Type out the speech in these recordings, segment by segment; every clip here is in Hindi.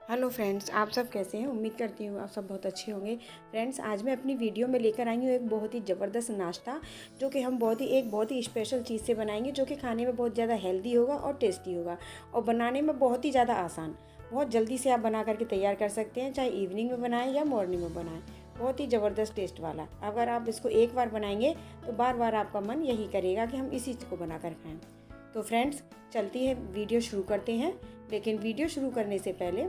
हेलो फ्रेंड्स, आप सब कैसे हैं। उम्मीद करती हूँ आप सब बहुत अच्छे होंगे। फ्रेंड्स, आज मैं अपनी वीडियो में लेकर आई हूँ एक बहुत ही ज़बरदस्त नाश्ता, जो कि हम बहुत ही स्पेशल चीज़ से बनाएंगे, जो कि खाने में बहुत ज़्यादा हेल्दी होगा और टेस्टी होगा और बनाने में बहुत ही ज़्यादा आसान। बहुत जल्दी से आप बना करके तैयार कर सकते हैं, चाहे इवनिंग में बनाएं या मॉर्निंग में बनाएं। बहुत ही ज़बरदस्त टेस्ट वाला। अगर आप इसको एक बार बनाएंगे तो बार बार आपका मन यही करेगा कि हम इसी चीज़ को बना कर खाएँ। तो फ्रेंड्स, चलती है वीडियो शुरू करते हैं। लेकिन वीडियो शुरू करने से पहले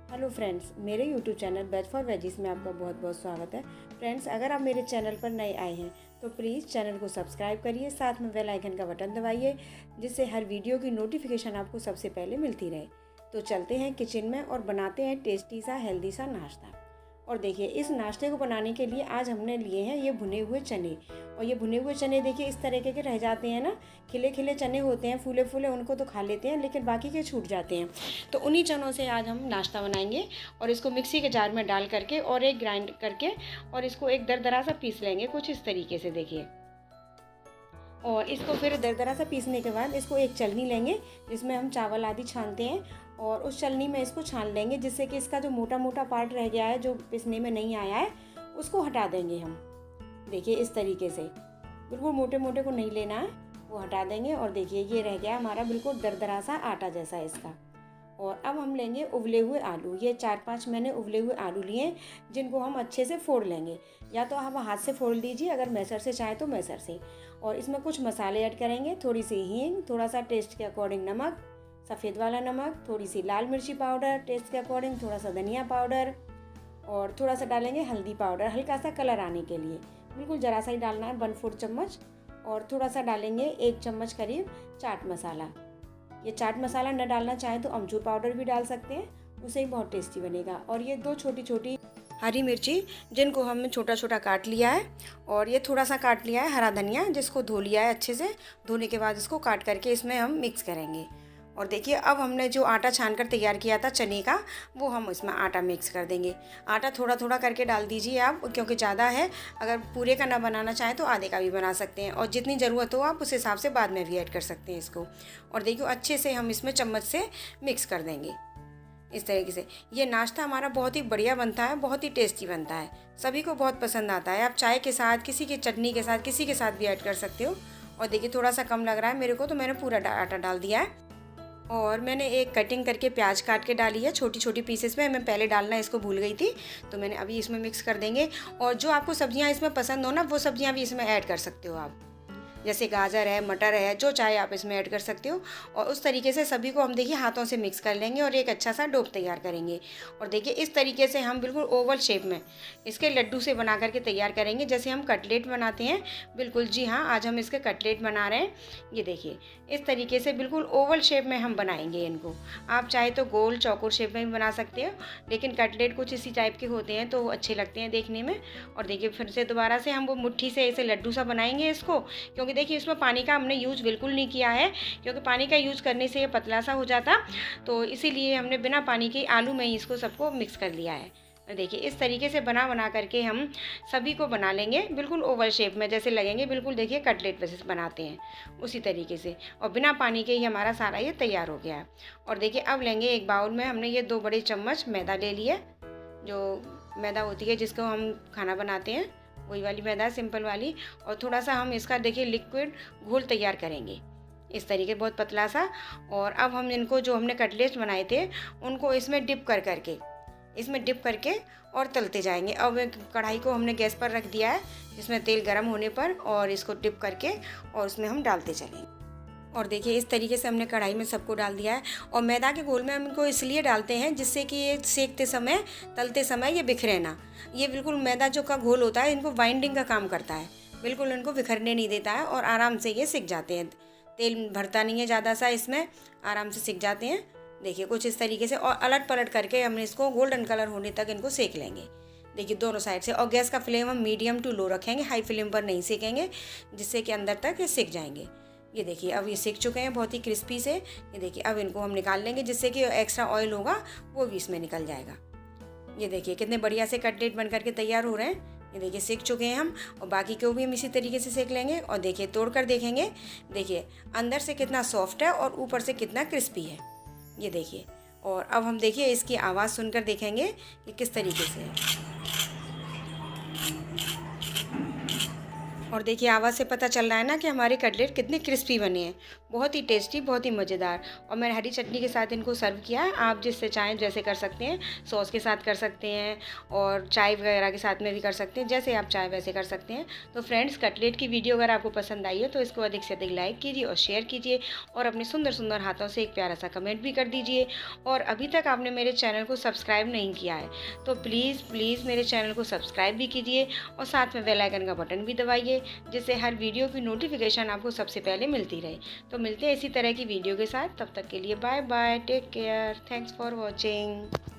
हेलो फ्रेंड्स, मेरे YouTube channel veg for veggies में आपका बहुत बहुत स्वागत है। फ्रेंड्स, अगर आप मेरे चैनल पर नए आए हैं तो प्लीज़ चैनल को सब्सक्राइब करिए, साथ में बेल आइकन का बटन दबाइए, जिससे हर वीडियो की नोटिफिकेशन आपको सबसे पहले मिलती रहे। तो चलते हैं किचन में और बनाते हैं टेस्टी सा हेल्दी सा नाश्ता। और देखिए, इस नाश्ते को बनाने के लिए आज हमने लिए हैं ये भुने हुए चने। और ये भुने हुए चने देखिए इस तरीके के रह जाते हैं ना, खिले खिले चने होते हैं, फूले फूले, उनको तो खा लेते हैं, लेकिन बाकी के छूट जाते हैं। तो उन्हीं चनों से आज हम नाश्ता बनाएंगे और इसको मिक्सी के जार में डाल करके और एक ग्राइंड करके और इसको एक दरदरा सा पीस लेंगे, कुछ इस तरीके से देखिए। और इसको फिर दरदरा सा पीसने के बाद इसको एक छलनी लेंगे, जिसमें हम चावल आदि छानते हैं, और उस छलनी में इसको छान लेंगे, जिससे कि इसका जो मोटा मोटा पार्ट रह गया है, जो पिसने में नहीं आया है, उसको हटा देंगे हम। देखिए इस तरीके से बिल्कुल मोटे मोटे को नहीं लेना है, वो हटा देंगे। और देखिए ये रह गया हमारा बिल्कुल दरदरा सा आटा जैसा इसका। और अब हम लेंगे उबले हुए आलू। ये 4-5 मैंने उबले हुए आलू लिए, जिनको हम अच्छे से फोड़ लेंगे। या तो आप हाथ से फोड़ लीजिए, अगर मैसर से चाहे तो मैसर से। और इसमें कुछ मसाले ऐड करेंगे, थोड़ी सी हींग, थोड़ा सा टेस्ट के अकॉर्डिंग नमक, सफ़ेद वाला नमक, थोड़ी सी लाल मिर्ची पाउडर टेस्ट के अकॉर्डिंग, थोड़ा सा धनिया पाउडर, और थोड़ा सा डालेंगे हल्दी पाउडर, हल्का सा कलर आने के लिए। बिल्कुल ज़रा सा ही डालना है, 1/4 चम्मच। और थोड़ा सा डालेंगे 1 चम्मच करीब चाट मसाला। ये चाट मसाला न डालना चाहें तो अमचूर पाउडर भी डाल सकते हैं, उसे ही बहुत टेस्टी बनेगा। और ये 2 छोटी छोटी हरी मिर्ची, जिनको हमने छोटा छोटा काट लिया है। और ये थोड़ा सा काट लिया है हरा धनिया, जिसको धो लिया है अच्छे से। धोने के बाद इसको काट करके इसमें हम मिक्स करेंगे। और देखिए, अब हमने जो आटा छान कर तैयार किया था चने का, वो हम इसमें आटा मिक्स कर देंगे। आटा थोड़ा थोड़ा करके डाल दीजिए आप, क्योंकि ज़्यादा है। अगर पूरे का ना बनाना चाहें तो आधे का भी बना सकते हैं, और जितनी ज़रूरत हो आप उस हिसाब से बाद में भी ऐड कर सकते हैं इसको। और देखिए अच्छे से हम इसमें चम्मच से मिक्स कर देंगे इस तरीके से। ये नाश्ता हमारा बहुत ही बढ़िया बनता है, बहुत ही टेस्टी बनता है, सभी को बहुत पसंद आता है। आप चाय के साथ, किसी की चटनी के साथ, किसी के साथ भी ऐड कर सकते हो। और देखिए थोड़ा सा कम लग रहा है मेरे को, तो मैंने पूरा आटा डाल दिया है। और मैंने एक कटिंग करके प्याज काट के डाली है छोटी छोटी पीसेस में। मैं पहले डालना इसको भूल गई थी, तो मैंने अभी इसमें मिक्स कर देंगे। और जो आपको सब्जियां इसमें पसंद हो ना, वो सब्जियां भी इसमें ऐड कर सकते हो आप, जैसे गाजर है, मटर है, जो चाहे आप इसमें ऐड कर सकते हो। और उस तरीके से सभी को हम देखिए हाथों से मिक्स कर लेंगे और एक अच्छा सा डो तैयार करेंगे। और देखिए इस तरीके से हम बिल्कुल ओवल शेप में इसके लड्डू से बना करके तैयार करेंगे, जैसे हम कटलेट बनाते हैं। बिल्कुल जी हाँ, आज हम इसके कटलेट बना रहे हैं। ये देखिए इस तरीके से बिल्कुल ओवल शेप में हम बनाएंगे इनको। आप चाहे तो गोल चौकोर शेप में भी बना सकते हो, लेकिन कटलेट कुछ इसी टाइप के होते हैं तो वो अच्छे लगते हैं देखने में। और देखिए फिर से दोबारा से हम वो मुट्ठी से ऐसे लड्डू सा बनाएंगे इसको, क्योंकि देखिए इसमें पानी का हमने यूज़ बिल्कुल नहीं किया है, क्योंकि पानी का यूज़ करने से ये पतला सा हो जाता। तो इसीलिए हमने बिना पानी के आलू में ही इसको सबको मिक्स कर लिया है। देखिए इस तरीके से बना करके हम सभी को बना लेंगे बिल्कुल ओवल शेप में, जैसे लगेंगे बिल्कुल देखिए कटलेट वैसे बनाते हैं उसी तरीके से। और बिना पानी के ही हमारा सारा ये तैयार हो गया है। और देखिए अब लेंगे एक बाउल में, हमने ये 2 बड़े चम्मच मैदा ले लिया, जो मैदा होती है जिसको हम खाना बनाते हैं, वही वाली मैदा, सिंपल वाली। और थोड़ा सा हम इसका देखिए लिक्विड घोल तैयार करेंगे इस तरीके, बहुत पतला सा। और अब हम इनको, जो हमने कटलेट्स बनाए थे, उनको इसमें डिप करके और तलते जाएंगे। अब एक कढ़ाई को हमने गैस पर रख दिया है, जिसमें तेल गर्म होने पर, और इसको डिप करके और उसमें हम डालते चलेंगे। और देखिए इस तरीके से हमने कढ़ाई में सबको डाल दिया है। और मैदा के घोल में हम इनको इसलिए डालते हैं जिससे कि ये सेकते समय, तलते समय ये बिखरे ना। ये बिल्कुल मैदा जो का घोल होता है, इनको बाइंडिंग का काम करता है, बिल्कुल इनको बिखरने नहीं देता है, और आराम से ये सिक जाते हैं। तेल भरता नहीं है ज़्यादा सा इसमें, आराम से सिक जाते हैं। देखिए कुछ इस तरीके से, और अलट पलट करके हमने इसको गोल्डन कलर होने तक इनको सेक लेंगे, देखिए दोनों साइड से। और गैस का फ्लेम हम मीडियम टू लो रखेंगे, हाई फ्लेम पर नहीं सेकेंगे, जिससे कि अंदर तक ये सिक जाएंगे। ये देखिए अब ये सिक चुके हैं बहुत ही क्रिस्पी से। ये देखिए अब इनको हम निकाल लेंगे, जिससे कि एक्स्ट्रा ऑयल होगा वो भी इसमें निकल जाएगा। ये देखिए कितने बढ़िया से कटलेट बन करके तैयार हो रहे हैं। ये देखिए सीख चुके हैं हम, और बाकी को भी हम इसी तरीके से सेक लेंगे। और देखिए तोड़ कर देखेंगे, देखिए अंदर से कितना सॉफ्ट है और ऊपर से कितना क्रिस्पी है। ये देखिए, और अब हम देखिए इसकी आवाज़ सुनकर देखेंगे कि किस तरीके से है। और देखिए आवाज़ से पता चल रहा है ना कि हमारे कटलेट कितने क्रिस्पी बने हैं। बहुत ही टेस्टी, बहुत ही मज़ेदार। और मैंने हरी चटनी के साथ इनको सर्व किया है। आप जिससे चाहें जैसे कर सकते हैं, सॉस के साथ कर सकते हैं और चाय वगैरह के साथ में भी कर सकते हैं, जैसे आप चाहें वैसे कर सकते हैं। तो फ्रेंड्स, कटलेट की वीडियो अगर आपको पसंद आई है तो इसको अधिक से अधिक लाइक कीजिए और शेयर कीजिए और अपने सुंदर सुंदर हाथों से एक प्यारा सा कमेंट भी कर दीजिए। और अभी तक आपने मेरे चैनल को सब्सक्राइब नहीं किया है तो प्लीज़ प्लीज़ मेरे चैनल को सब्सक्राइब भी कीजिए और साथ में बेल आइकन का बटन भी दबाइए, जिससे हर वीडियो की नोटिफिकेशन आपको सबसे पहले मिलती रहे। तो मिलते हैं इसी तरह की वीडियो के साथ, तब तक के लिए bye bye, take care, thanks for watching.